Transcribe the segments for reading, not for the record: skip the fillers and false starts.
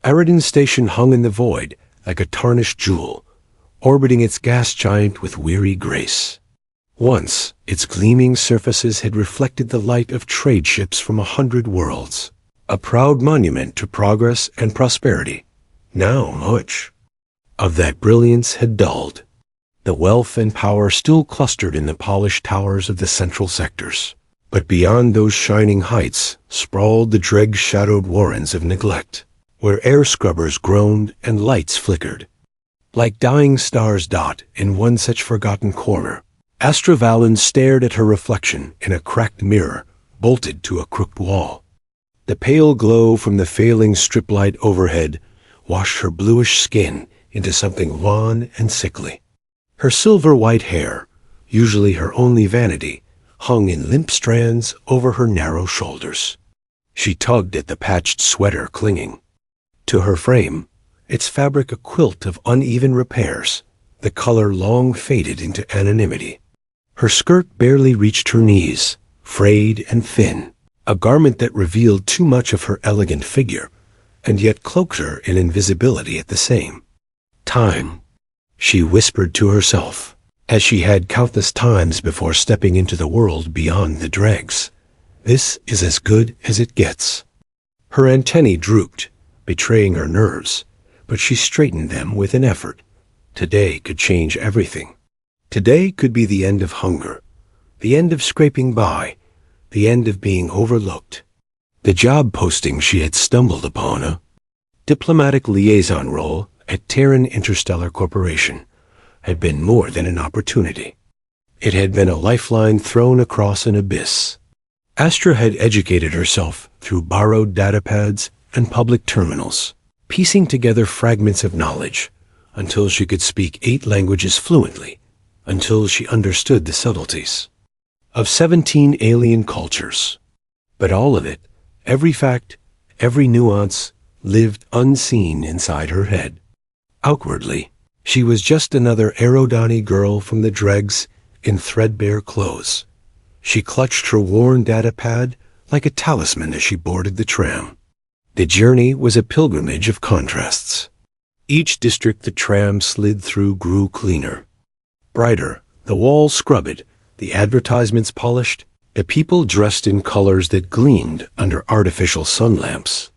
Aridin's station hung in the void like a tarnished jewel, orbiting its gas giant with weary grace. Once, its gleaming surfaces had reflected the light of trade ships from 100 worlds, a proud monument to progress and prosperity. Now much of that brilliance had dulled. The wealth and power still clustered in the polished towers of the central sectors, but beyond those shining heights sprawled the dreg-shadowed warrens of neglect, where air scrubbers groaned and lights flickered. Like dying stars dot in one such forgotten corner, Astra Valen stared at her reflection in a cracked mirror bolted to a crooked wall. The pale glow from the failing strip light overhead washed her bluish skin into something wan and sickly. Her silver-white hair, usually her only vanity, hung in limp strands over her narrow shoulders. She tugged at the patched sweater clinging to her frame, its fabric a quilt of uneven repairs, the color long faded into anonymity. Her skirt barely reached her knees, frayed and thin, a garment that revealed too much of her elegant figure, and yet cloaked her in invisibility at the same time. She whispered to herself, as she had countless times before stepping into the world beyond the dregs. This is as good as it gets. Her antennae drooped, betraying her nerves, but she straightened them with an effort. Today could change everything. Today could be the end of hunger, the end of scraping by, the end of being overlooked. The job posting she had stumbled upon, a diplomatic liaison role at Terran Interstellar Corporation, had been more than an opportunity. It had been a lifeline thrown across an abyss. Astra had educated herself through borrowed datapads and public terminals, piecing together fragments of knowledge until she could speak 8 languages fluently, until she understood the subtleties of 17 alien cultures. But all of it, every fact, every nuance, lived unseen inside her head. Outwardly, she was just another Aerodani girl from the dregs in threadbare clothes. She clutched her worn datapad like a talisman as she boarded the tram. The journey was a pilgrimage of contrasts. Each district the tram slid through grew cleaner, brighter, the walls scrubbed, the advertisements polished, the people dressed in colors that gleamed under artificial sun lamps.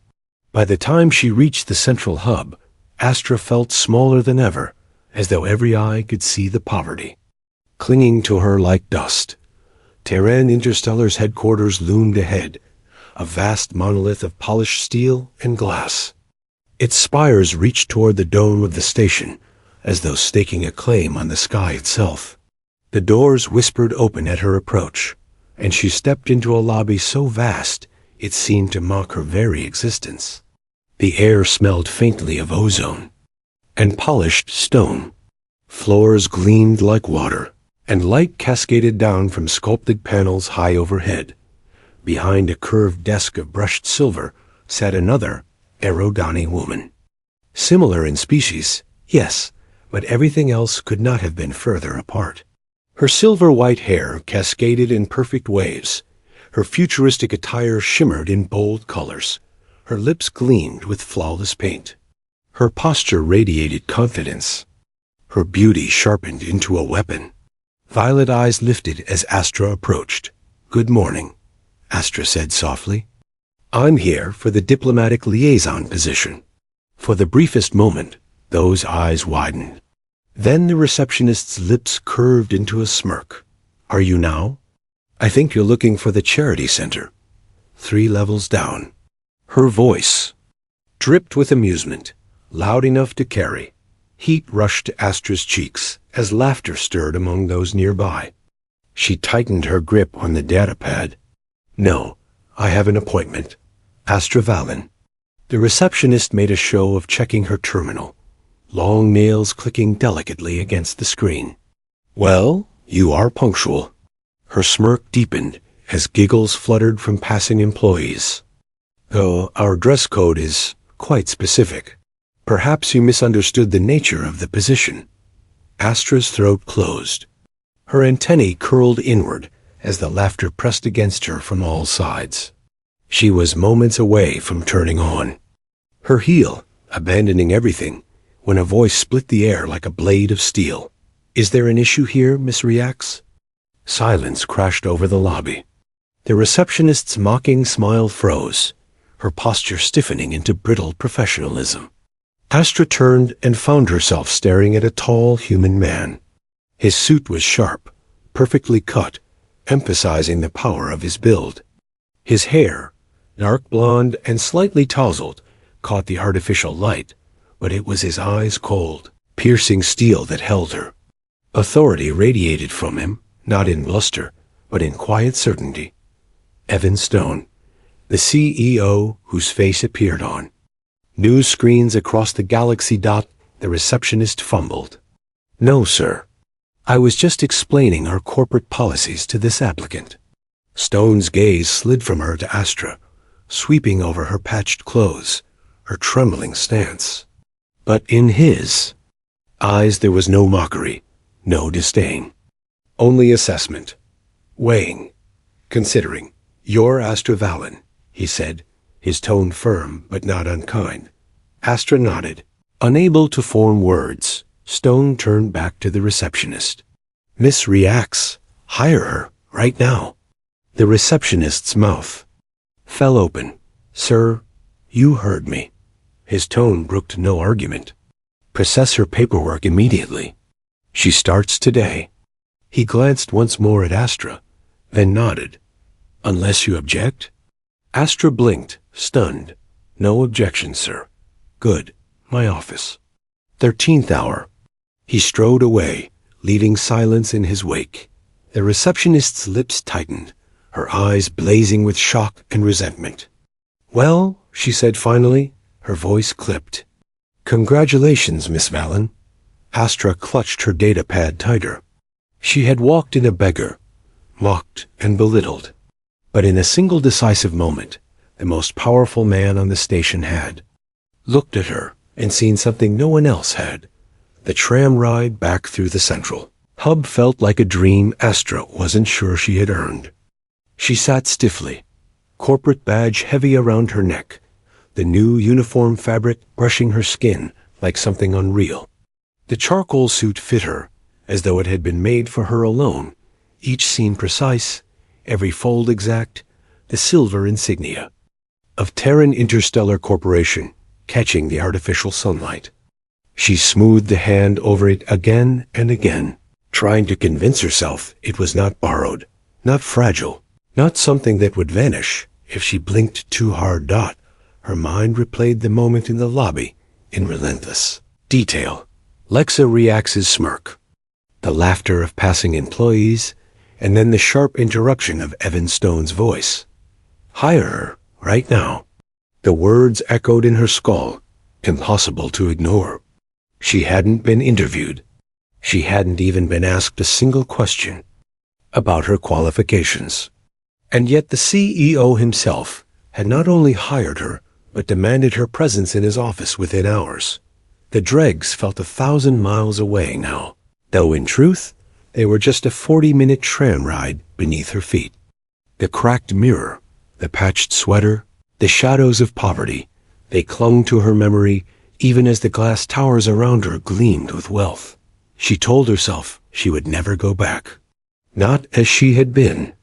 By the time she reached the central hub, Astra felt smaller than ever, as though every eye could see the poverty clinging to her like dust. Terran Interstellar's headquarters loomed ahead, a vast monolith of polished steel and glass. Its spires reached toward the dome of the station, as though staking a claim on the sky itself. The doors whispered open at her approach, and she stepped into a lobby so vast it seemed to mock her very existence. The air smelled faintly of ozone and polished stone. Floors gleamed like water, and light cascaded down from sculpted panels high overhead. Behind a curved desk of brushed silver sat another Aerodani woman. Similar in species, yes, but everything else could not have been further apart. Her silver-white hair cascaded in perfect waves. Her futuristic attire shimmered in bold colors. Her lips gleamed with flawless paint. Her posture radiated confidence. Her beauty sharpened into a weapon. Violet eyes lifted as Astra approached. "Good morning," Astra said softly. "I'm here for the diplomatic liaison position." For the briefest moment, those eyes widened. Then the receptionist's lips curved into a smirk. "Are you now? I think you're looking for the charity center. 3 levels down." Her voice dripped with amusement, loud enough to carry. Heat rushed to Astra's cheeks as laughter stirred among those nearby. She tightened her grip on the datapad. "No, I have an appointment. Astra Valen." The receptionist made a show of checking her terminal, long nails clicking delicately against the screen. "Well, you are punctual." Her smirk deepened as giggles fluttered from passing employees. "Though our dress code is quite specific. Perhaps you misunderstood the nature of the position." Astra's throat closed. Her antennae curled inward as the laughter pressed against her from all sides. She was moments away from turning on. Her heel, abandoning everything, when a voice split the air like a blade of steel. "Is there an issue here, Miss Reacts?" Silence crashed over the lobby. The receptionist's mocking smile froze, her posture stiffening into brittle professionalism. Astra turned and found herself staring at a tall human man. His suit was sharp, perfectly cut, emphasizing the power of his build. His hair, dark blonde and slightly tousled, caught the artificial light, but it was his eyes cold, piercing steel that held her. Authority radiated from him, not in bluster, but in quiet certainty. Evan Stone, the CEO whose face appeared on news screens across the galaxy. The receptionist fumbled. "No, sir. I was just explaining our corporate policies to this applicant." Stone's gaze slid from her to Astra, sweeping over her patched clothes, her trembling stance. But in his eyes there was no mockery, no disdain. Only assessment. Weighing. Considering. "You're Astra Valen," he said, his tone firm but not unkind. Astra nodded. Unable to form words, Stone turned back to the receptionist. "Miss Reacts, hire her, right now." The receptionist's mouth fell open. "Sir, you heard me." His tone brooked no argument. "Process her paperwork immediately. She starts today." He glanced once more at Astra, then nodded. "Unless you object?" Astra blinked, stunned. "No objection, sir." "Good. My office." 13th hour. He strode away, leaving silence in his wake. The receptionist's lips tightened, her eyes blazing with shock and resentment. "Well," she said finally, her voice clipped. "Congratulations, Miss Valen." Astra clutched her data pad tighter. She had walked in a beggar, mocked and belittled. But in a single decisive moment, the most powerful man on the station had looked at her and seen something no one else had. The tram ride back through the Central Hub felt like a dream Astra wasn't sure she had earned. She sat stiffly, corporate badge heavy around her neck, the new uniform fabric brushing her skin like something unreal. The charcoal suit fit her, as though it had been made for her alone, each seam precise, every fold exact, the silver insignia of Terran Interstellar Corporation catching the artificial sunlight. She smoothed the hand over it again and again, trying to convince herself it was not borrowed, not fragile, not something that would vanish if she blinked too hard. Her mind replayed the moment in the lobby in relentless detail. Lexa Reacts' smirk, the laughter of passing employees, and then the sharp interruption of Evan Stone's voice. "Hire her, right now." The words echoed in her skull, impossible to ignore. She hadn't been interviewed. She hadn't even been asked a single question about her qualifications. And yet the CEO himself had not only hired her, but demanded her presence in his office within hours. The dregs felt 1,000 miles away now, though in truth, they were just a 40-minute tram ride beneath her feet. The cracked mirror, the patched sweater, the shadows of poverty, they clung to her memory even as the glass towers around her gleamed with wealth. She told herself she would never go back. Not as she had been.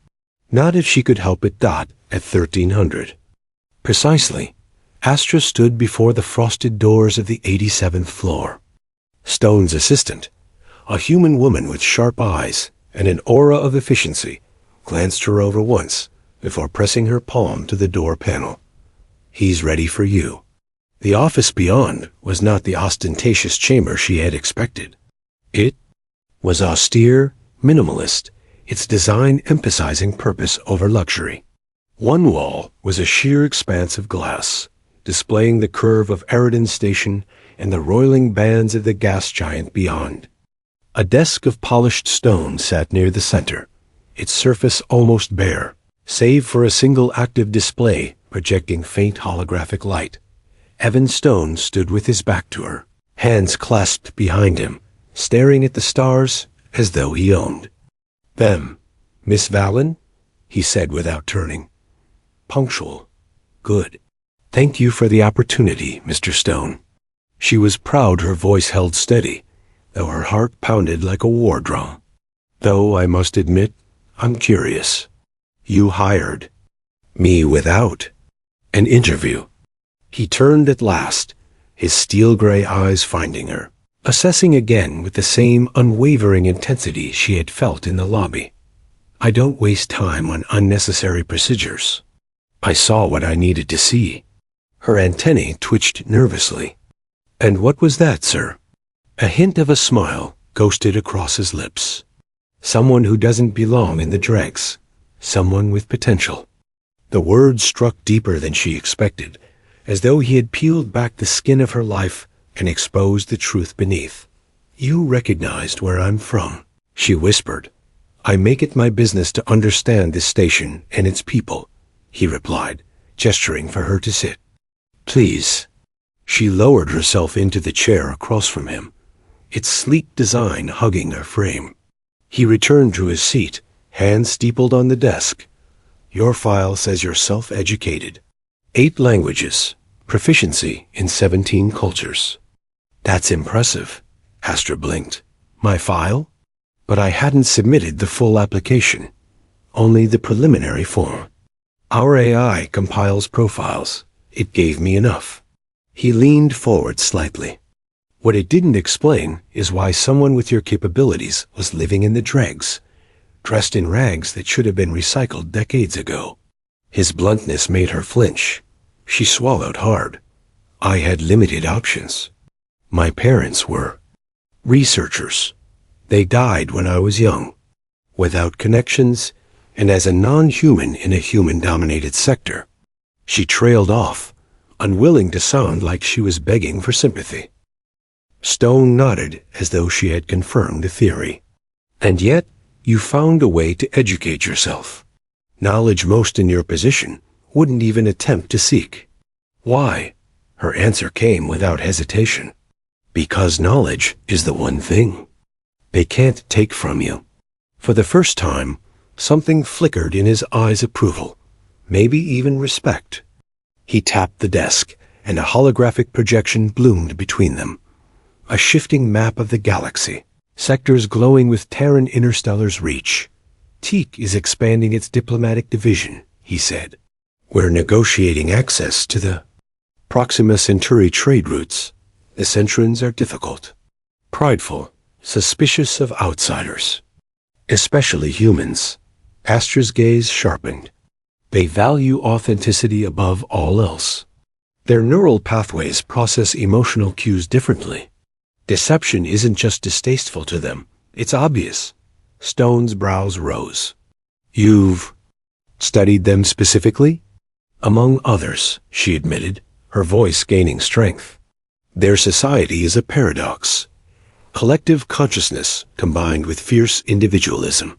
Not if she could help it. At 1300. Precisely, Astra stood before the frosted doors of the 87th floor. Stone's assistant, a human woman with sharp eyes and an aura of efficiency, glanced her over once before pressing her palm to the door panel. "He's ready for you." The office beyond was not the ostentatious chamber she had expected. It was austere, minimalist, its design emphasizing purpose over luxury. One wall was a sheer expanse of glass, displaying the curve of Eridan Station and the roiling bands of the gas giant beyond. A desk of polished stone sat near the center, its surface almost bare, save for a single active display projecting faint holographic light. Evan Stone stood with his back to her, hands clasped behind him, staring at the stars as though he owned them. "Miss Valen?" he said without turning. "Punctual. Good. Thank you for the opportunity, Mr. Stone." She was proud her voice held steady, though her heart pounded like a war drum. Though I must admit, I'm curious. You hired me without an interview. He turned at last, his steel-gray eyes finding her, assessing again with the same unwavering intensity she had felt in the lobby. I don't waste time on unnecessary procedures. I saw what I needed to see. Her antennae twitched nervously. And what was that, sir? A hint of a smile ghosted across his lips. Someone who doesn't belong in the dregs. Someone with potential. The words struck deeper than she expected, as though he had peeled back the skin of her life and exposed the truth beneath. You recognized where I'm from, she whispered. I make it my business to understand this station and its people, he replied, gesturing for her to sit. Please. She lowered herself into the chair across from him, its sleek design hugging her frame. He returned to his seat, hands steepled on the desk. Your file says you're self-educated. 8 languages, proficiency in 17 cultures. That's impressive, Astra blinked. My file? But I hadn't submitted the full application, only the preliminary form. Our AI compiles profiles. It gave me enough. He leaned forward slightly. What it didn't explain is why someone with your capabilities was living in the dregs, dressed in rags that should have been recycled decades ago. His bluntness made her flinch. She swallowed hard. I had limited options. My parents were researchers. They died when I was young, without connections, and as a non-human in a human-dominated sector. She trailed off, unwilling to sound like she was begging for sympathy. Stone nodded as though she had confirmed the theory. And yet, you found a way to educate yourself. Knowledge most in your position wouldn't even attempt to seek. Why? Her answer came without hesitation. Because knowledge is the one thing they can't take from you. For the first time, something flickered in his eyes' approval, maybe even respect. He tapped the desk, and a holographic projection bloomed between them. A shifting map of the galaxy, sectors glowing with Terran Interstellar's reach. Teak is expanding its diplomatic division, he said. We're negotiating access to the Proxima Centauri trade routes. The Centrans are difficult, prideful, suspicious of outsiders, especially humans. Astra's gaze sharpened. They value authenticity above all else. Their neural pathways process emotional cues differently. Deception isn't just distasteful to them, it's obvious. Stone's brows rose. You've studied them specifically? Among others, she admitted, her voice gaining strength. Their society is a paradox. Collective consciousness combined with fierce individualism.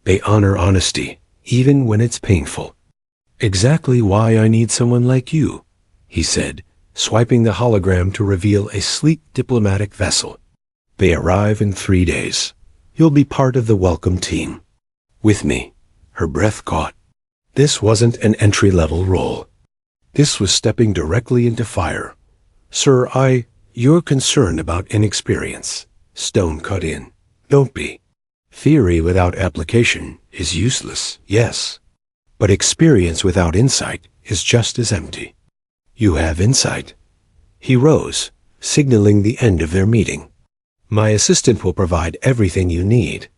They honor honesty, even when it's painful. Exactly why I need someone like you, he said, swiping the hologram to reveal a sleek diplomatic vessel. They arrive in 3 days. You'll be part of the welcome team. With me. Her breath caught. This wasn't an entry-level role. This was stepping directly into fire. Sir, you're concerned about inexperience. Stone cut in. Don't be. Theory without application is useless, yes. But experience without insight is just as empty. You have insight. He rose, signaling the end of their meeting. My assistant will provide everything you need.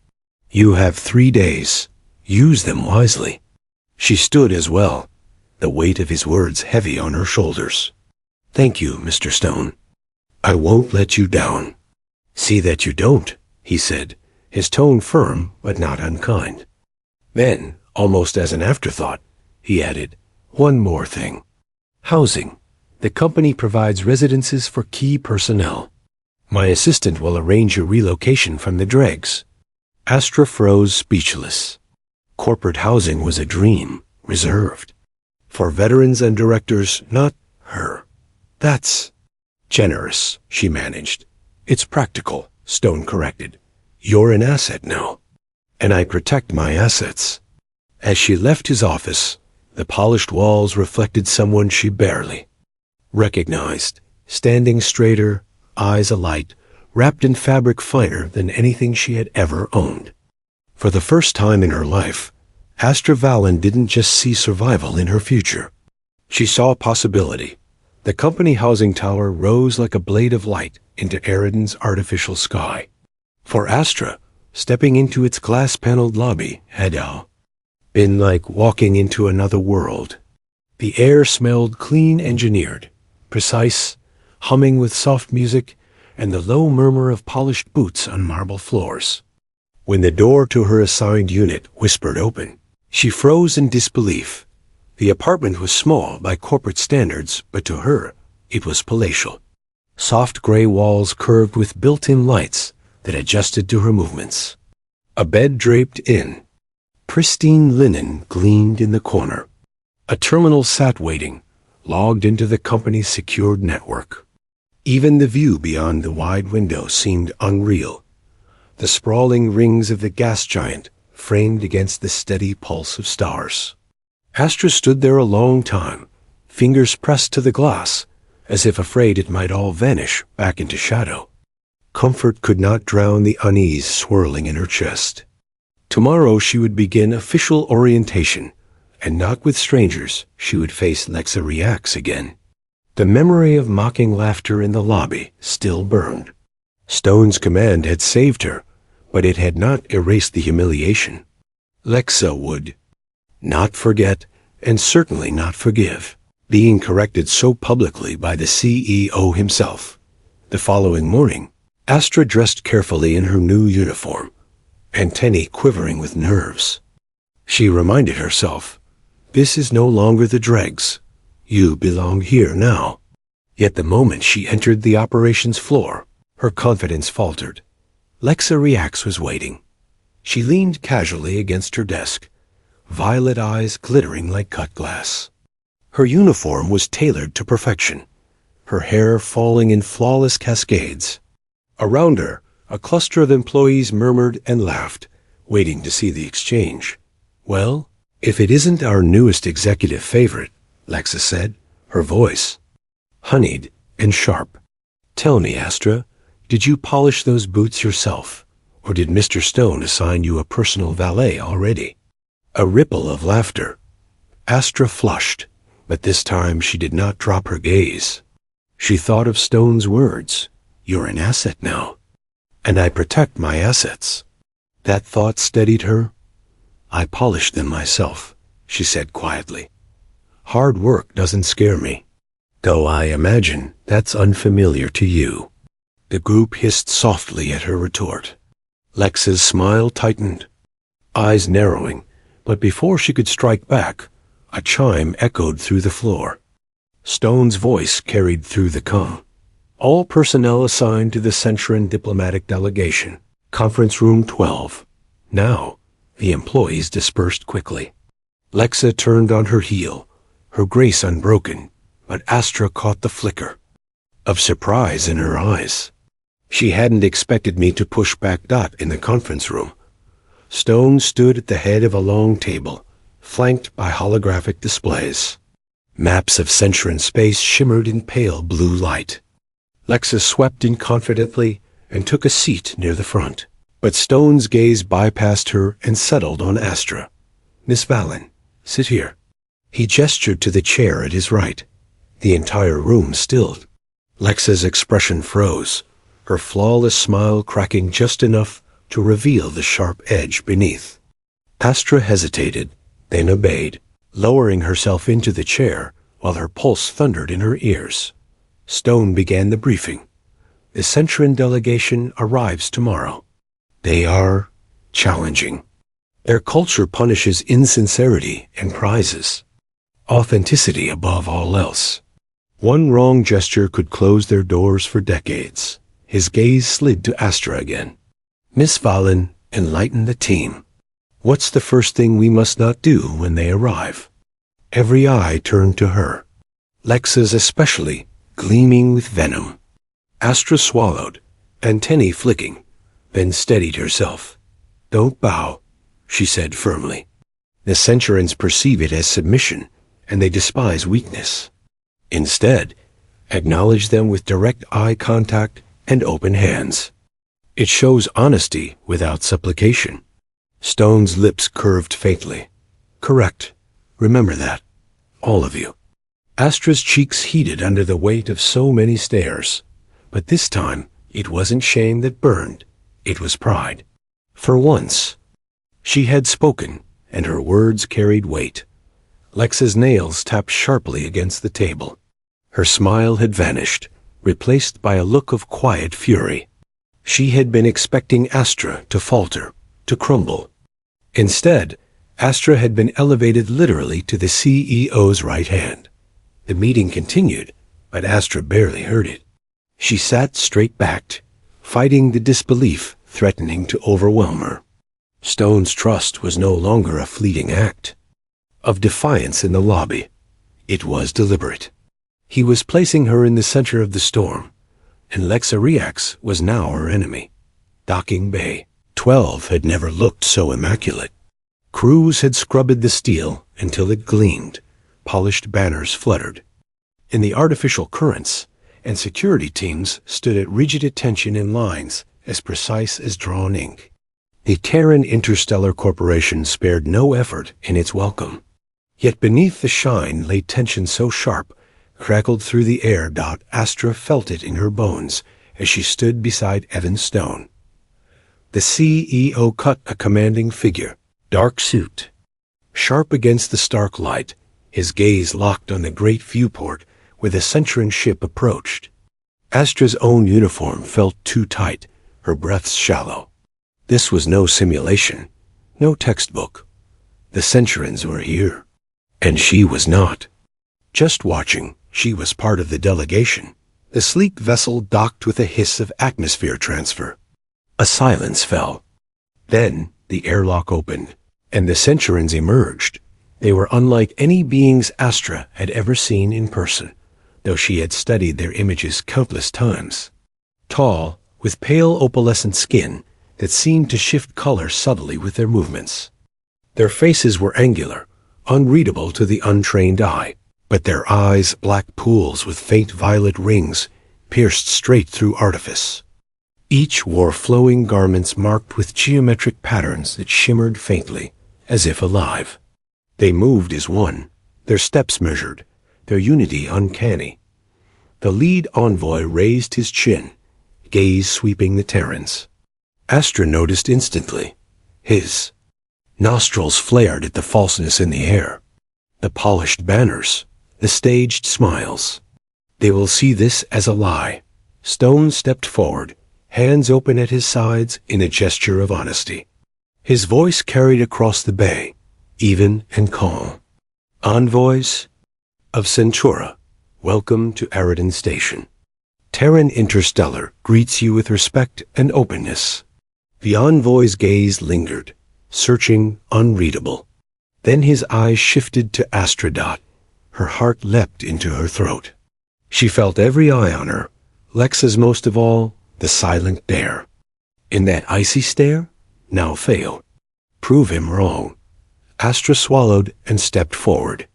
You have 3 days. Use them wisely. She stood as well, the weight of his words heavy on her shoulders. Thank you, Mr. Stone. I won't let you down. See that you don't, he said, his tone firm but not unkind. Then, almost as an afterthought, he added, one more thing. Housing. The company provides residences for key personnel. My assistant will arrange your relocation from the dregs. Astra froze speechless. Corporate housing was a dream, reserved for veterans and directors, not her. That's generous, she managed. It's practical, Stone corrected. You're an asset now, and I protect my assets. As she left his office, the polished walls reflected someone she barely recognized. standing straighter, eyes alight, wrapped in fabric finer than anything she had ever owned. For the first time in her life, Astra Valen didn't just see survival in her future. She saw possibility. The company housing tower rose like a blade of light into Eridan's artificial sky. For Astra, stepping into its glass-paneled lobby had been like walking into another world. The air smelled clean engineered, precise, humming with soft music and the low murmur of polished boots on marble floors. When the door to her assigned unit whispered open, she froze in disbelief. The apartment was small by corporate standards, but to her, it was palatial. Soft gray walls curved with built-in lights that adjusted to her movements. A bed draped in. Pristine linen gleamed in the corner. A terminal sat waiting, logged into the company's secured network. Even the view beyond the wide window seemed unreal. The sprawling rings of the gas giant framed against the steady pulse of stars. Astra stood there a long time, fingers pressed to the glass, as if afraid it might all vanish back into shadow. Comfort could not drown the unease swirling in her chest. Tomorrow she would begin official orientation, and not with strangers. She would face Lexa Reacts again. The memory of mocking laughter in the lobby still burned. Stone's command had saved her, but it had not erased the humiliation. Lexa would not forget, and certainly not forgive, being corrected so publicly by the CEO himself. The following morning, Astra dressed carefully in her new uniform, antennae quivering with nerves. She reminded herself, this is no longer the dregs. You belong here now. Yet the moment she entered the operations floor, her confidence faltered. Lexa Reacts was waiting. She leaned casually against her desk, violet eyes glittering like cut glass. Her uniform was tailored to perfection, her hair falling in flawless cascades. Around her, a cluster of employees murmured and laughed, waiting to see the exchange. Well, if it isn't our newest executive favorite, Lexa said, her voice honeyed and sharp. Tell me, Astra, did you polish those boots yourself, or did Mr. Stone assign you a personal valet already? A ripple of laughter. Astra flushed, but this time she did not drop her gaze. She thought of Stone's words, "You're an asset now, and I protect my assets." That thought steadied her. I polished them myself, she said quietly. Hard work doesn't scare me, though I imagine that's unfamiliar to you. The group hissed softly at her retort. Lexa's smile tightened, eyes narrowing, but before she could strike back, a chime echoed through the floor. Stone's voice carried through the comm. All personnel assigned to the Centran diplomatic delegation, conference room 12. Now, the employees dispersed quickly. Lexa turned on her heel, her grace unbroken, but Astra caught the flicker of surprise in her eyes. She hadn't expected me to push back. In the conference room, Stone stood at the head of a long table, flanked by holographic displays. Maps of Centran space shimmered in pale blue light. Lexa swept in confidently and took a seat near the front, but Stone's gaze bypassed her and settled on Astra. Miss Valen, sit here. He gestured to the chair at his right. The entire room stilled. Lexa's expression froze, her flawless smile cracking just enough to reveal the sharp edge beneath. Astra hesitated, then obeyed, lowering herself into the chair while her pulse thundered in her ears. Stone began the briefing. The Centran delegation arrives tomorrow. They are challenging. Their culture punishes insincerity and prizes authenticity above all else. One wrong gesture could close their doors for decades. His gaze slid to Astra again. Miss Valen, enlighten the team. What's the first thing we must not do when they arrive? Every eye turned to her, Lexa's especially, gleaming with venom. Astra swallowed, antennae flicking, then steadied herself. Don't bow, she said firmly. The Centurions perceive it as submission, and they despise weakness. Instead, Acknowledge them with direct eye contact and open hands. It shows honesty without supplication. Stone's lips curved faintly. Correct. Remember that. All of you. Astra's cheeks heated under the weight of so many stares. But this time, it wasn't shame that burned. It was pride. For once, she had spoken, and her words carried weight. Lex's nails tapped sharply against the table. Her smile had vanished, replaced by a look of quiet fury. She had been expecting Astra to falter, to crumble. Instead, Astra had been elevated literally to the CEO's right hand. The meeting continued, but Astra barely heard it. She sat straight-backed, fighting the disbelief threatening to overwhelm her. Stone's trust was no longer a fleeting act of defiance in the lobby. It was deliberate. He was placing her in the center of the storm, and Lexa Reax was now her enemy. Docking Bay 12 had never looked so immaculate. Crews had scrubbed the steel until it gleamed. Polished banners fluttered. In the artificial currents, and security teams stood at rigid attention in lines as precise as drawn ink. The Terran Interstellar Corporation spared no effort in its welcome. Yet beneath the shine lay tension so sharp, crackled through the air. Astra felt it in her bones as she stood beside Evan Stone. The CEO cut a commanding figure, dark suit. Sharp against the stark light, his gaze locked on the great viewport where the Centurion ship approached. Astra's own uniform felt too tight, her breaths shallow. This was no simulation, no textbook. The Centurions were here, and she was not. Just watching, she was part of the delegation. The sleek vessel docked with a hiss of atmosphere transfer. A silence fell. Then the airlock opened, and the Centurions emerged. They were unlike any beings Astra had ever seen in person, though she had studied their images countless times. Tall, with pale opalescent skin that seemed to shift color subtly with their movements. Their faces were angular, unreadable to the untrained eye, but their eyes black pools with faint violet rings pierced straight through artifice. Each wore flowing garments marked with geometric patterns that shimmered faintly, as if alive. They moved as one, their steps measured, their unity uncanny. The lead envoy raised his chin, gaze sweeping the Terrans. Astra noticed instantly. His nostrils flared at the falseness in the air. The polished banners, the staged smiles. They will see this as a lie. Stone stepped forward, hands open at his sides in a gesture of honesty. His voice carried across the bay, even and calm. Envoys of Centura, welcome to Aridin Station. Terran Interstellar greets you with respect and openness. The envoy's gaze lingered, searching, unreadable. Then his eyes shifted to Astra. Her heart leapt into her throat. She felt every eye on her, Lexa's most of all, the silent dare. In that icy stare, now fail. Prove him wrong. Astra swallowed and stepped forward.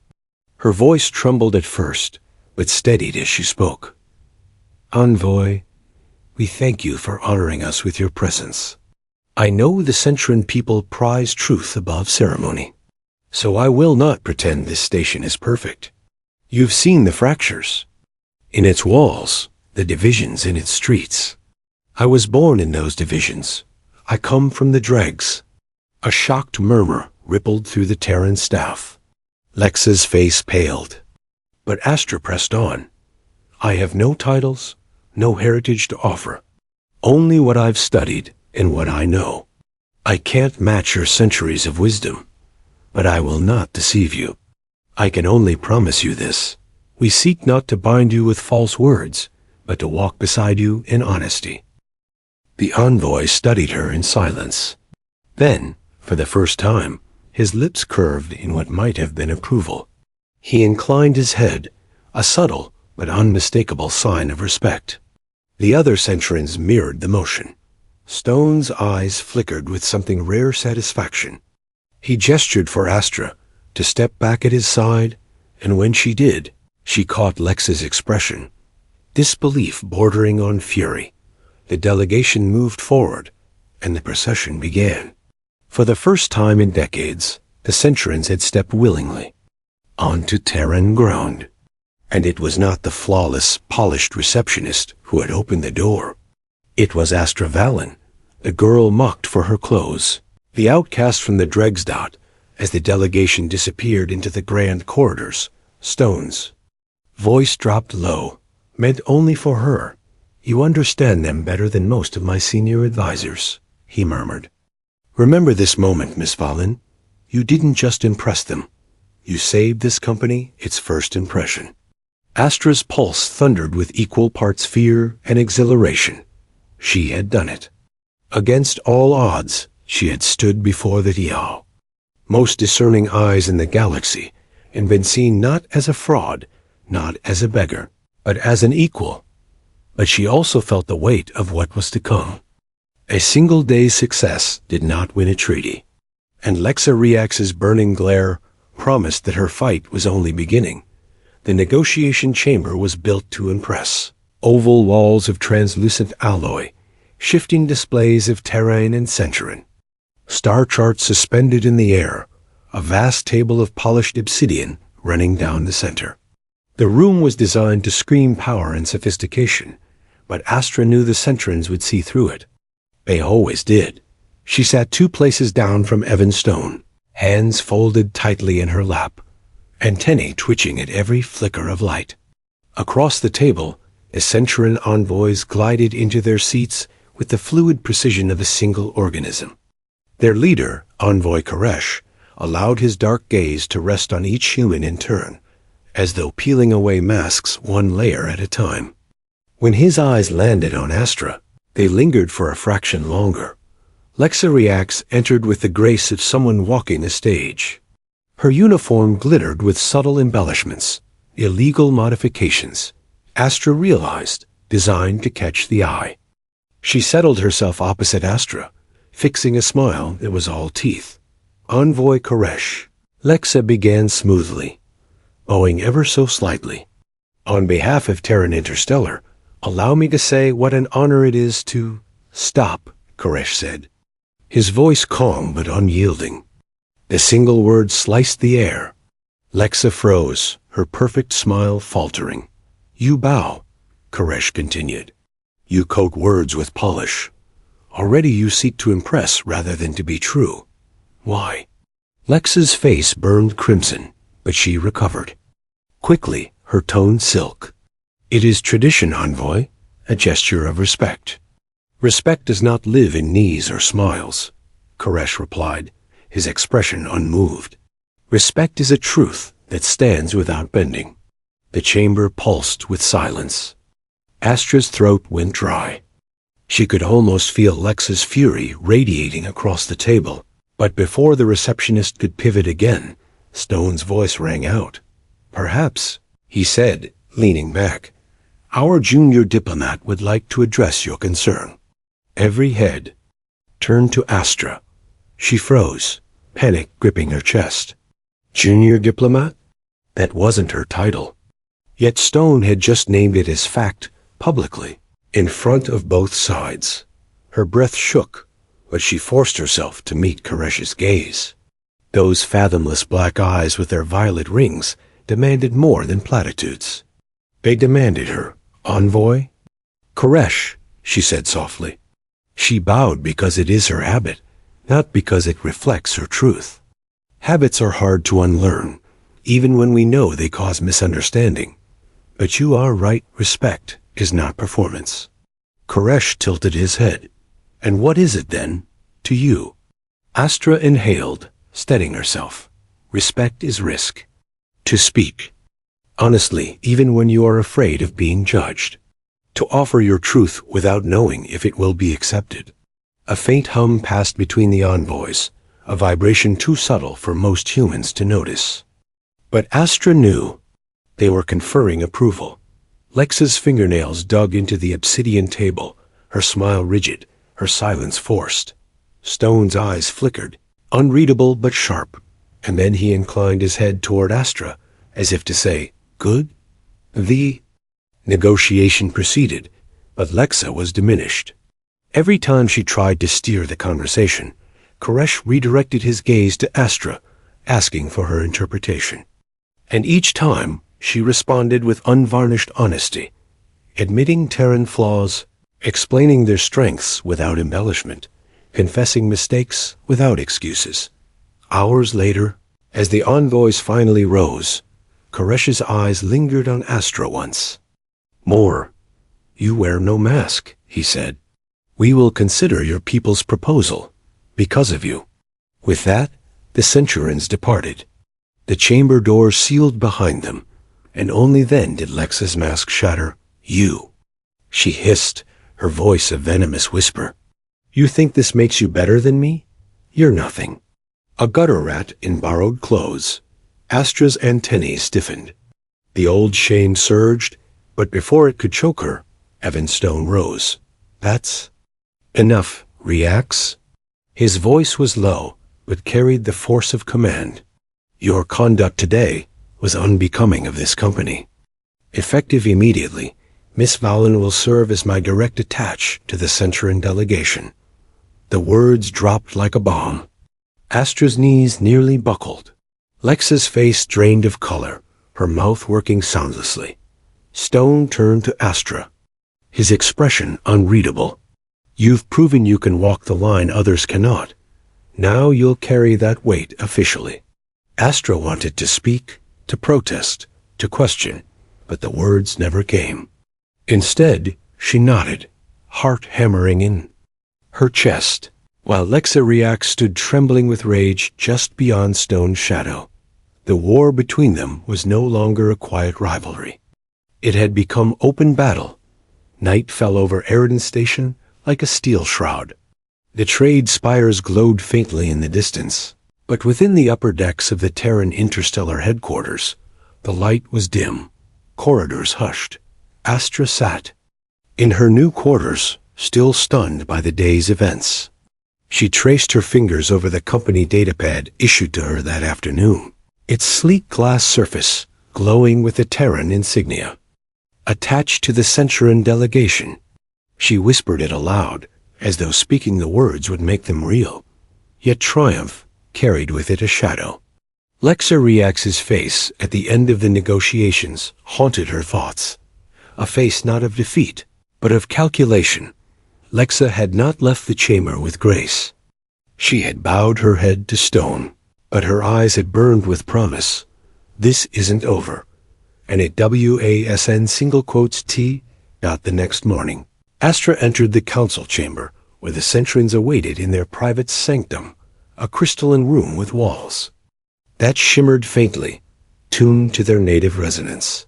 Her voice trembled at first, but steadied as she spoke. Envoy, we thank you for honoring us with your presence. I know the Centurion people prize truth above ceremony, so I will not pretend this station is perfect. You've seen the fractures in its walls, the divisions in its streets. I was born in those divisions. I come from the dregs. A shocked murmur rippled through the Terran staff. Lexa's face paled, but Astra pressed on. I have no titles, no heritage to offer, only what I've studied and what I know. I can't match your centuries of wisdom, but I will not deceive you. I can only promise you this. We seek not to bind you with false words, but to walk beside you in honesty. The envoy studied her in silence. Then, for the first time, his lips curved in what might have been approval. He inclined his head, a subtle but unmistakable sign of respect. The other Centurions mirrored the motion. Stone's eyes flickered with something rare satisfaction. He gestured for Astra to step back at his side, and when she did, she caught Lex's expression, disbelief bordering on fury. The delegation moved forward, and the procession began. For the first time in decades, the Centurions had stepped willingly onto Terran ground. And it was not the flawless, polished receptionist who had opened the door. It was Astra Valen, the girl mocked for her clothes, the outcast from the Dregsdot, as the delegation disappeared into the grand corridors. Stone's voice dropped low, meant only for her. "You understand them better than most of my senior advisors," he murmured. "Remember this moment, Miss Valen. You didn't just impress them. You saved this company its first impression." Astra's pulse thundered with equal parts fear and exhilaration. She had done it. Against all odds, she had stood before the Diao, most discerning eyes in the galaxy, and been seen not as a fraud, not as a beggar, but as an equal. But she also felt the weight of what was to come. A single day's success did not win a treaty, and Lexa Riax's burning glare promised that her fight was only beginning. The negotiation chamber was built to impress. Oval walls of translucent alloy, shifting displays of terrain and centurin, star charts suspended in the air, a vast table of polished obsidian running down the center. The room was designed to scream power and sophistication, but Astra knew the Centurions would see through it. They always did. She sat 2 places down from Evan Stone, hands folded tightly in her lap, antennae twitching at every flicker of light. Across the table, Centurion envoys glided into their seats with the fluid precision of a single organism. Their leader, Envoy Koresh, allowed his dark gaze to rest on each human in turn, as though peeling away masks one layer at a time. When his eyes landed on Astra, they lingered for a fraction longer. Lexa Riax entered with the grace of someone walking a stage. Her uniform glittered with subtle embellishments, illegal modifications, Astra realized, designed to catch the eye. She settled herself opposite Astra, fixing a smile that was all teeth. "Envoy Koresh," Lexa began smoothly, bowing ever so slightly. "On behalf of Terran Interstellar, allow me to say what an honor it is to—" "Stop," Koresh said, his voice calm but unyielding. The single word sliced the air. Lexa froze, her perfect smile faltering. "You bow," Koresh continued. "You coat words with polish. Already you seek to impress rather than to be true. Why?" Lexa's face burned crimson, but she recovered. Quickly, her tone silk. "It is tradition, Envoy, a gesture of respect." "Respect does not live in knees or smiles," Koresh replied, his expression unmoved. "Respect is a truth that stands without bending." The chamber pulsed with silence. Astra's throat went dry. She could almost feel Lexa's fury radiating across the table, but before the receptionist could pivot again, Stone's voice rang out. "Perhaps," he said, leaning back, "our junior diplomat would like to address your concern." Every head turned to Astra. She froze, panic gripping her chest. Junior diplomat? That wasn't her title. Yet Stone had just named it as fact, publicly, in front of both sides. Her breath shook, but she forced herself to meet Koresh's gaze. Those fathomless black eyes with their violet rings demanded more than platitudes. They demanded her, "Envoy?" "Koresh," she said softly. She bowed because it is her habit, not because it reflects her truth. Habits are hard to unlearn, even when we know they cause misunderstanding. But you are right, respect is not performance. Koresh tilted his head. "And what is it then, to you?" Astra inhaled, steadying herself. "Respect is risk. To speak honestly, even when you are afraid of being judged. To offer your truth without knowing if it will be accepted." A faint hum passed between the envoys, a vibration too subtle for most humans to notice. But Astra knew. They were conferring approval. Lexa's fingernails dug into the obsidian table, her smile rigid, her silence forced. Stone's eyes flickered, unreadable but sharp, and then he inclined his head toward Astra, as if to say, "Good?" Negotiation proceeded, but Lexa was diminished. Every time she tried to steer the conversation, Koresh redirected his gaze to Astra, asking for her interpretation. And each time, she responded with unvarnished honesty, admitting Terran flaws, explaining their strengths without embellishment, confessing mistakes without excuses. Hours later, as the envoys finally rose, Koresh's eyes lingered on Astra once. "More. You wear no mask," he said. "We will consider your people's proposal, because of you." With that, the Centurions departed. The chamber doors sealed behind them, and only then did Lexa's mask shatter. "You," she hissed, her voice a venomous whisper. "You think this makes you better than me? You're nothing." A gutter rat in borrowed clothes, Astra's antennae stiffened. The old shame surged, but before it could choke her, Evan Stone rose. "That's enough, Reax." His voice was low, but carried the force of command. "Your conduct today was unbecoming of this company. Effective immediately, Miss Valen will serve as my direct attach to the Centurion delegation." The words dropped like a bomb. Astra's knees nearly buckled. Lexa's face drained of color, her mouth working soundlessly. Stone turned to Astra, his expression unreadable. "You've proven you can walk the line others cannot. Now you'll carry that weight officially." Astra wanted to speak, to protest, to question, but the words never came. Instead, she nodded, heart hammering in her chest, while Lexa Riak stood trembling with rage just beyond Stone's shadow. The war between them was no longer a quiet rivalry. It had become open battle. Night fell over Eridan Station like a steel shroud. The trade spires glowed faintly in the distance, but within the upper decks of the Terran Interstellar headquarters, the light was dim, corridors hushed. Astra sat in her new quarters, still stunned by the day's events. She traced her fingers over the company datapad issued to her that afternoon, its sleek glass surface glowing with the Terran insignia. Attached to the Centurion delegation. She whispered it aloud, as though speaking the words would make them real. Yet triumph carried with it a shadow. Lexa Riax's face at the end of the negotiations haunted her thoughts. A face not of defeat, but of calculation. Lexa had not left the chamber with grace. She had bowed her head to stone, but her eyes had burned with promise. This isn't over. And at WASN single quotes T. The next morning, Astra entered the council chamber, where the Centurions awaited in their private sanctum, a crystalline room with walls that shimmered faintly, tuned to their native resonance.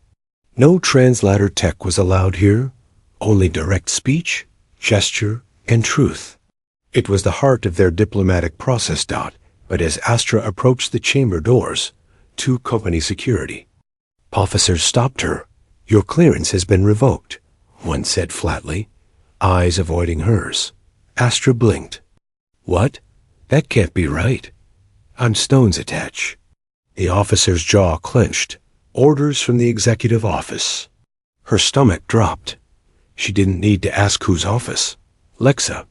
No translator tech was allowed here, only direct speech, gesture, and truth. It was the heart of their diplomatic process. But as Astra approached the chamber doors, to company security, officers stopped her. "Your clearance has been revoked," one said flatly, eyes avoiding hers. Astra blinked. "What? That can't be right. I'm Stone's attach." The officer's jaw clenched. Orders from the executive office. Her stomach dropped. She didn't need to ask whose office. Lexa.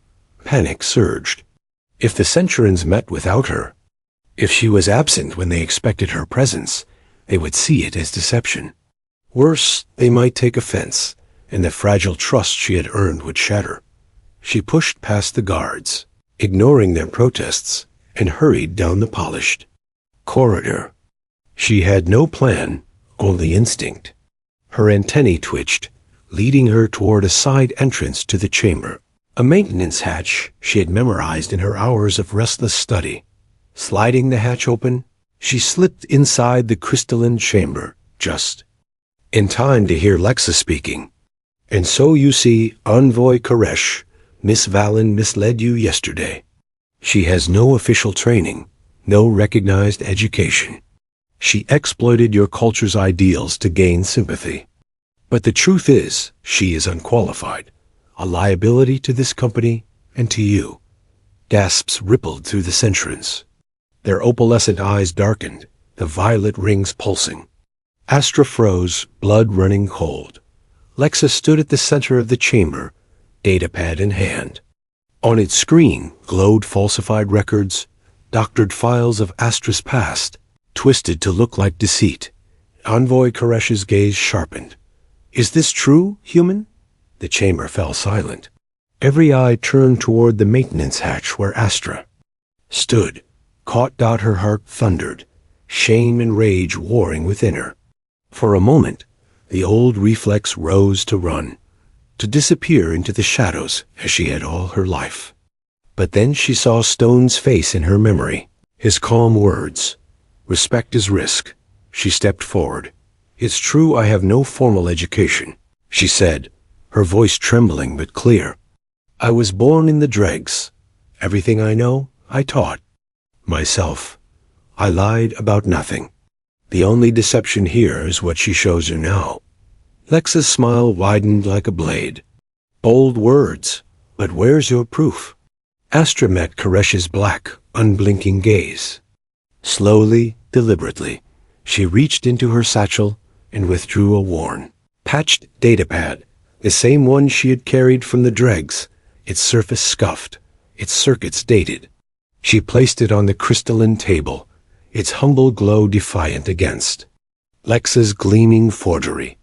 Panic surged. If the Centurions met without her, if she was absent when they expected her presence, they would see it as deception. Worse, they might take offense, and the fragile trust she had earned would shatter. She pushed past the guards, ignoring their protests, and hurried down the polished corridor. She had no plan, only instinct. Her antennae twitched, leading her toward a side entrance to the chamber, a maintenance hatch she had memorized in her hours of restless study. Sliding the hatch open, she slipped inside the crystalline chamber, just in time to hear Lexa speaking. "And so you see, Envoy Koresh, Miss Valen misled you yesterday. She has no official training, no recognized education. She exploited your culture's ideals to gain sympathy. But the truth is, she is unqualified, a liability to this company and to you." Gasps rippled through the Centurions. Their opalescent eyes darkened, the violet rings pulsing. Astra froze, blood running cold. Lexa stood at the center of the chamber, datapad in hand. On its screen glowed falsified records, doctored files of Astra's past, twisted to look like deceit. Envoy Koresh's gaze sharpened. "Is this true, human?" The chamber fell silent. Every eye turned toward the maintenance hatch where Astra stood. Caught. Her heart thundered, shame and rage warring within her. For a moment, the old reflex rose to run, to disappear into the shadows as she had all her life. But then she saw Stone's face in her memory, his calm words. "Respect is risk." She stepped forward. "It's true I have no formal education," she said, her voice trembling but clear. "I was born in the dregs. Everything I know, I taught myself. I lied about nothing. The only deception here is what she shows her now." Lexa's smile widened like a blade. "Bold words, but where's your proof?" Astra met Koresh's black, unblinking gaze. Slowly, deliberately, she reached into her satchel and withdrew a worn, patched datapad, the same one she had carried from the dregs, its surface scuffed, its circuits dated. She placed it on the crystalline table, its humble glow defiant against Lexa's gleaming forgery.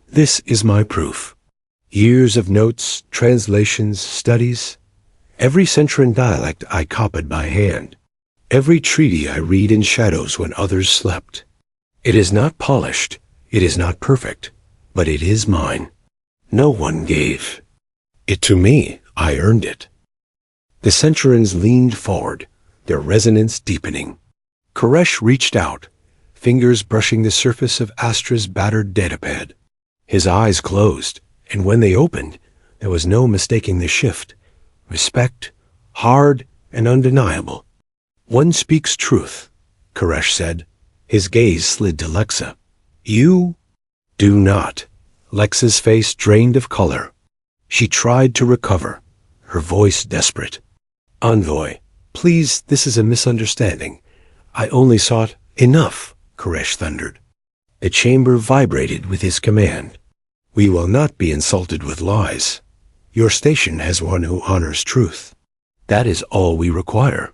"This is my proof. Years of notes, translations, studies. Every Centran dialect I copied by hand. Every treaty I read in shadows when others slept. It is not polished, it is not perfect, but it is mine. No one gave it to me. I earned it." The Centurions leaned forward, their resonance deepening. Koresh reached out, fingers brushing the surface of Astra's battered datapad. His eyes closed, and when they opened, there was no mistaking the shift. Respect, hard and undeniable. "One speaks truth," Koresh said. His gaze slid to Lexa. "You do not." Lexa's face drained of color. She tried to recover, her voice desperate. "Envoy, please, this is a misunderstanding. I only sought—" "Enough," Koresh thundered. The chamber vibrated with his command. "We will not be insulted with lies. Your station has one who honors truth. That is all we require."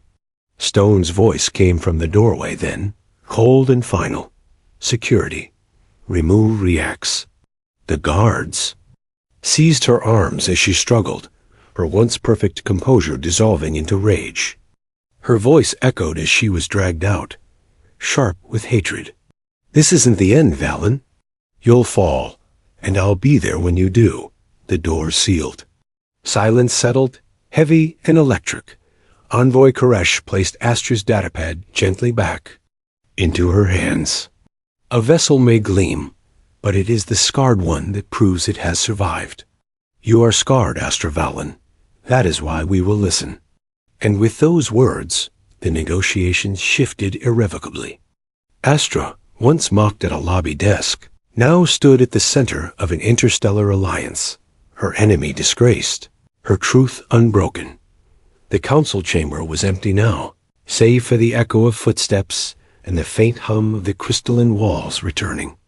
Stone's voice came from the doorway then, cold and final. "Security. Remove reacts." The guards seized her arms as she struggled, her once perfect composure dissolving into rage. Her voice echoed as she was dragged out, sharp with hatred. "This isn't the end, Valen. You'll fall, and I'll be there when you do." The door sealed. Silence settled, heavy and electric. Envoy Koresh placed Astra's datapad gently back into her hands. "A vessel may gleam, but it is the scarred one that proves it has survived. You are scarred, Astra Valen. That is why we will listen." And with those words, the negotiations shifted irrevocably. Astra, once mocked at a lobby desk, now stood at the center of an interstellar alliance, her enemy disgraced, her truth unbroken. The council chamber was empty now, save for the echo of footsteps and the faint hum of the crystalline walls returning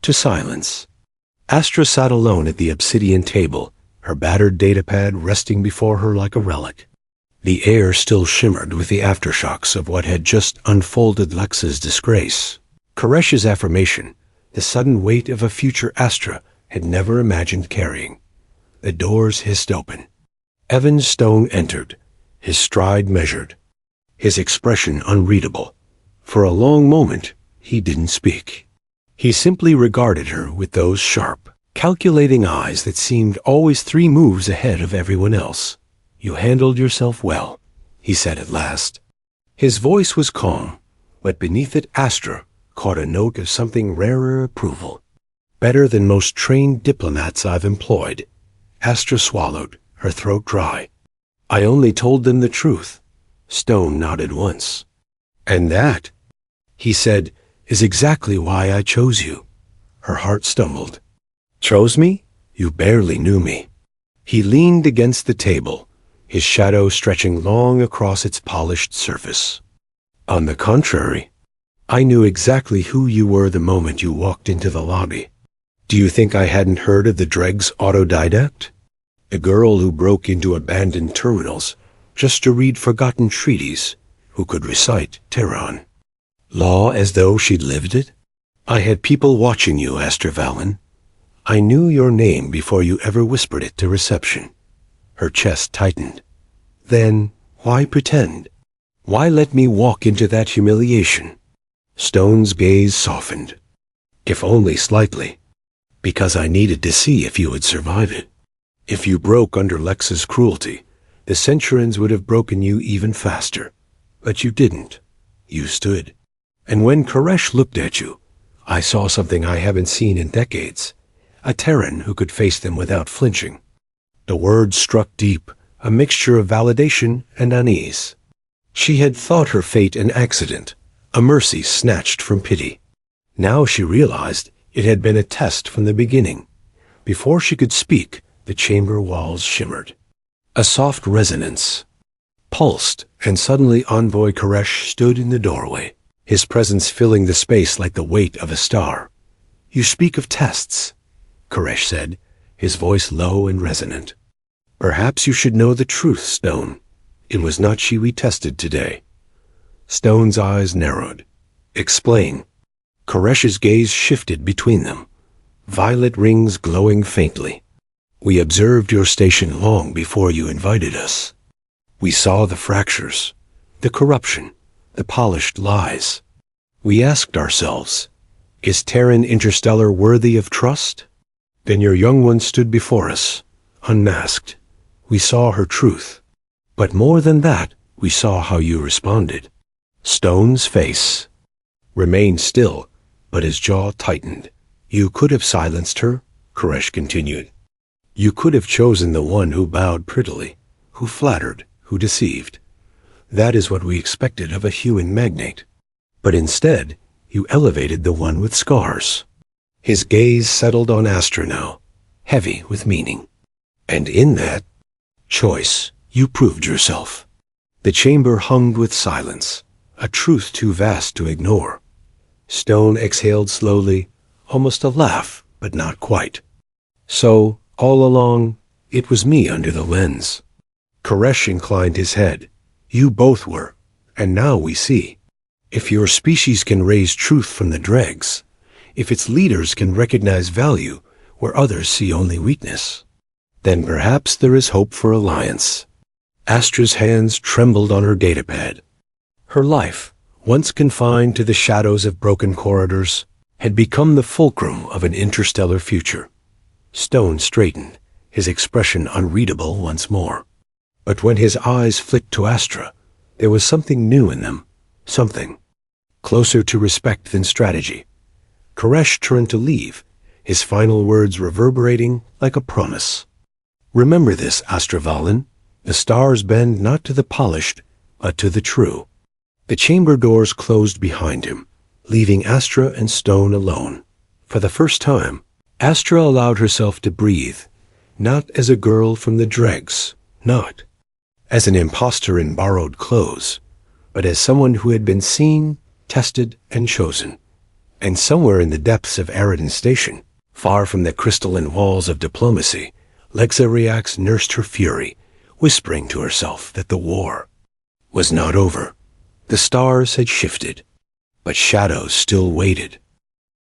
to silence. Astra sat alone at the obsidian table, her battered datapad resting before her like a relic. The air still shimmered with the aftershocks of what had just unfolded Lexa's disgrace. Koresh's affirmation, the sudden weight of a future Astra had never imagined carrying. The doors hissed open. Evan Stone entered, his stride measured, his expression unreadable. For a long moment, he didn't speak. He simply regarded her with those sharp, calculating eyes that seemed always 3 moves ahead of everyone else. "You handled yourself well," he said at last. His voice was calm, but beneath it Astra caught a note of something rarer approval. "Better than most trained diplomats I've employed." Astra swallowed, her throat dry. "I only told them the truth." Stone nodded once. "And that," he said, "is exactly why I chose you." Her heart stumbled. "Chose me? You barely knew me." He leaned against the table, his shadow stretching long across its polished surface. "On the contrary, I knew exactly who you were the moment you walked into the lobby. Do you think I hadn't heard of the Dreg's autodidact? A girl who broke into abandoned terminals just to read forgotten treaties, who could recite Tehran. Law as though she'd lived it? I had people watching you, Astrovalin. I knew your name before you ever whispered it to reception. Her chest tightened. Then, why pretend? Why let me walk into that humiliation? Stone's gaze softened, if only slightly, because I needed to see if you would survive it. If you broke under Lex's cruelty, the Centurions would have broken you even faster. But you didn't. You stood. And when Koresh looked at you, I saw something I haven't seen in decades. A Terran who could face them without flinching. The words struck deep, a mixture of validation and unease. She had thought her fate an accident, a mercy snatched from pity. Now she realized it had been a test from the beginning. Before she could speak, the chamber walls shimmered. A soft resonance pulsed, and suddenly Envoy Koresh stood in the doorway, his presence filling the space like the weight of a star. You speak of tests, Koresh said, his voice low and resonant. Perhaps you should know the truth, Stone. It was not she we tested today. Stone's eyes narrowed. Explain. Koresh's gaze shifted between them, violet rings glowing faintly. We observed your station long before you invited us. We saw the fractures, the corruption, the polished lies. We asked ourselves, is Terran Interstellar worthy of trust? Then your young one stood before us, unmasked. We saw her truth. But more than that, we saw how you responded. Stone's face remained still, but his jaw tightened. You could have silenced her, Koresh continued. You could have chosen the one who bowed prettily, who flattered, who deceived. That is what we expected of a human magnate. But instead, you elevated the one with scars. His gaze settled on Astra now, heavy with meaning. And in that choice, you proved yourself. The chamber hummed with silence, a truth too vast to ignore. Stone exhaled slowly, almost a laugh, but not quite. So, all along, it was me under the lens. Koresh inclined his head. You both were, and now we see. If your species can raise truth from the dregs, if its leaders can recognize value where others see only weakness, then perhaps there is hope for alliance. Astra's hands trembled on her datapad. Her life, once confined to the shadows of broken corridors, had become the fulcrum of an interstellar future. Stone straightened, his expression unreadable once more. But when his eyes flicked to Astra, there was something new in them, something closer to respect than strategy. Koresh turned to leave, his final words reverberating like a promise. Remember this, Astrovalin. The stars bend not to the polished, but to the true. The chamber doors closed behind him, leaving Astra and Stone alone. For the first time, Astra allowed herself to breathe, not as a girl from the dregs, not as an imposter in borrowed clothes, but as someone who had been seen, tested, and chosen. And somewhere in the depths of Aridin Station, far from the crystalline walls of diplomacy, Lexariax nursed her fury, whispering to herself that the war was not over. The stars had shifted, but shadows still waited.